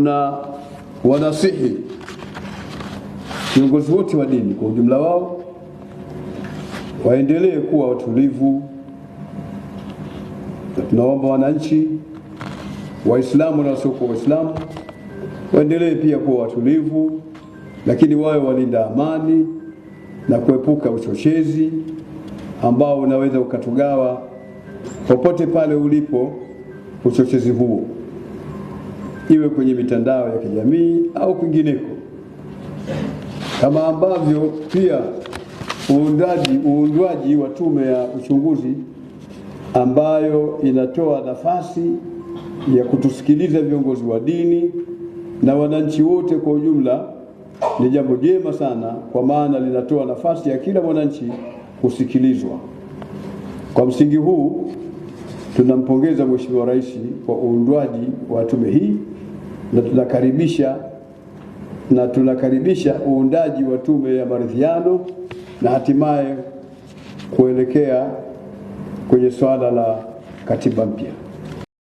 Na wanasihi viongozi wote wa dini kwa ujumla wao waendelee kuwa watulivu, na tunaomba wananchi Waislamu na wasiokuwa Waislamu waendelee pia kuwa watulivu, lakini wawe walinda amani na kuepuka uchochezi ambao unaweza ukatugawa popote pale ulipo uchochezi huo, iwe kwenye mitandao ya kijamii au kwingineko, kama ambavyo pia uundwaji wa tume ya uchunguzi ambayo inatoa nafasi ya kutusikiliza viongozi wa dini na wananchi wote kwa ujumla ni jambo jema sana, kwa maana linatoa nafasi ya kila mwananchi kusikilizwa. Kwa msingi huu tunampongeza Mheshimiwa Rais kwa uundwaji wa tume hii na tunakaribisha uundaji wa tume ya maridhiano na hatimaye kuelekea kwenye swala la katiba mpya.